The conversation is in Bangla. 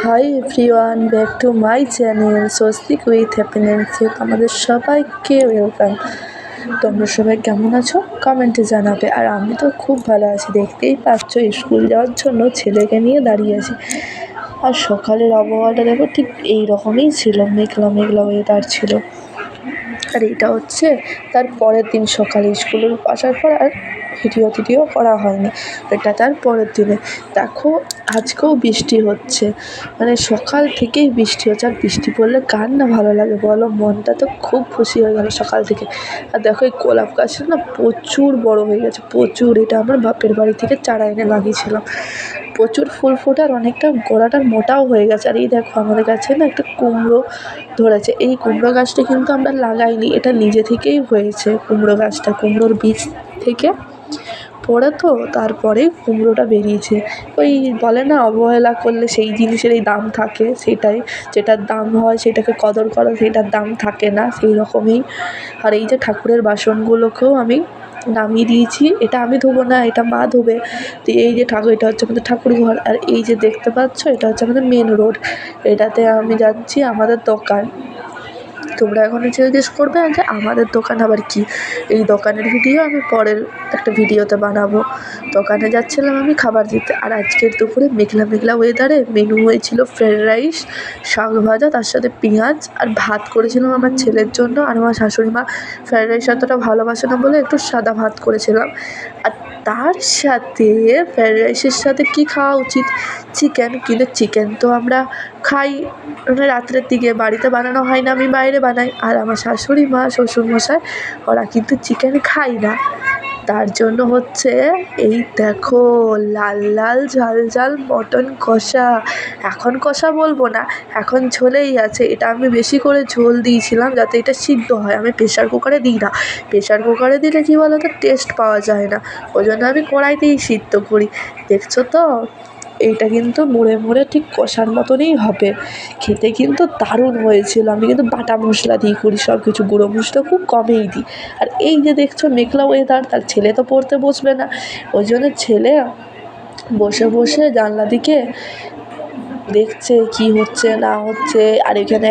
High everyone, back to my channel Swastik with হ্যাপিনেসে আমাদের সবাইকে ওয়েলকাম। তোমরা সবাই কেমন আছো কমেন্টে জানাবে। আর আমি তো খুব ভালো আছি, দেখতেই পাচ্ছ স্কুল যাওয়ার জন্য ছেলেকে নিয়ে দাঁড়িয়ে আছি। আর সকালের আবহাওয়াটা দেখো ঠিক এই রকমই ছিল, মেঘলা মেঘলা ওয়েদার ছিল। আর এটা হচ্ছে তার পরের দিন সকালে স্কুলে আসার পর আর ভিডিও করা হয়নি। এটা তার পরের দিনে দেখো, আজকেও বৃষ্টি হচ্ছে, মানে সকাল থেকেই বৃষ্টি হচ্ছে। আর বৃষ্টি পড়লে কার না ভালো লাগে বলো, মনটা তো খুব খুশি হয়ে গেল সকাল থেকে। আর দেখো এই গোলাপ গাছটা না প্রচুর বড় হয়ে গেছে, প্রচুর। এটা আমার বাপের বাড়ি থেকে চারা এনে লাগিয়েছিলাম, প্রচুর ফুল ফোটে আর অনেকটা গোড়াটা মোটাও হয়ে গেছে। আর এই দেখো আমাদের কাছে না একটা কুমড়ো ধরেছে। এই কুমড়ো গাছটা কিন্তু আমরা লাগাইনি, এটা নিজে থেকেই হয়েছে। কুমড়ো গাছটা কুমড়োর বীজ থেকে পড়ে তো তারপরে কুমড়োটা বেরিয়েছে। ওই বলে না, অবহেলা করলে সেই জিনিসেরই দাম থাকে, সেটাই যেটার দাম হয় সেটাকে কদর করা, সেটার দাম থাকে না, সেই রকমই। আর এই যে ঠাকুরের বাসনগুলোকেও আমি নামিয়ে দিয়েছি, এটা আমি ধোবো না, এটা মা ধোবে। তো এই যে ঠাকুর, এটা হচ্ছে আমাদের ঠাকুর ঘর। আর এই যে দেখতে পাচ্ছ, এটা হচ্ছে আমাদের মেন রোড, এটাতে আমি যাচ্ছি আমাদের দোকান। তোমরা এখন জিজ্ঞেস করবে যে আমাদের দোকান আবার কি। এই দোকানের ভিডিও আমি পরের একটা ভিডিওতে বানাবো। দোকানে যাচ্ছিলাম আমি খাবার দিতে। আর আজকের দুপুরে মেঘলা মেঘলা ওয়েদারে মেনু হয়েছিল ফ্রায়েড রাইস, শাক ভাজা, তার সাথে পেঁয়াজ আর ভাত করেছিলাম আমার ছেলের জন্য। আর আমার শাশুড়ি মা ফ্রায়েড রাইস অতটা ভালোবাসে না বলে একটু সাদা ভাত করেছিলাম। আর তার সাথে ফ্রায়েড রাইসের সাথে কী খাওয়া উচিত, চিকেন। কিন্তু চিকেন তো আমরা খাই মানে রাত্রের দিকে, বাড়িতে বানানো হয় না, আমি বাইরে বানাই। আর আমার শাশুড়ি মা শ্বশুরমশাই ওরা কিন্তু চিকেন খায় না। তার জন্য হচ্ছে এই দেখো লাল লাল ঝাল ঝাল মটন কষা। এখন কষা বলবো না, এখন ঝোলেই আছে। এটা আমি বেশি করে ঝোল দিয়েছিলাম যাতে এটা সিদ্ধ হয়। আমি প্রেশার কুকারে দিই না, প্রেশার কুকারে দিলে কী বলো তো, টেস্ট পাওয়া যায় না। ওই জন্য আমি কড়াইতেই সিদ্ধ করি। দেখছো তো, এইটা কিন্তু মুড়ে মুড়ে ঠিক কষার মতনই হবে। খেতে কিন্তু দারুণ হয়েছিল। আমি কিন্তু বাটা মশলা দিয়ে করি সব কিছু, গুঁড়ো মশলা খুব কমই দিই। আর এই যে দেখছো মেঘলা ওয়েদার, তার ছেলে তো পড়তে বসবে না, ওই জন্য ছেলে বসে বসে জানলা দিকে দেখছে কি হচ্ছে না হচ্ছে। আর এখানে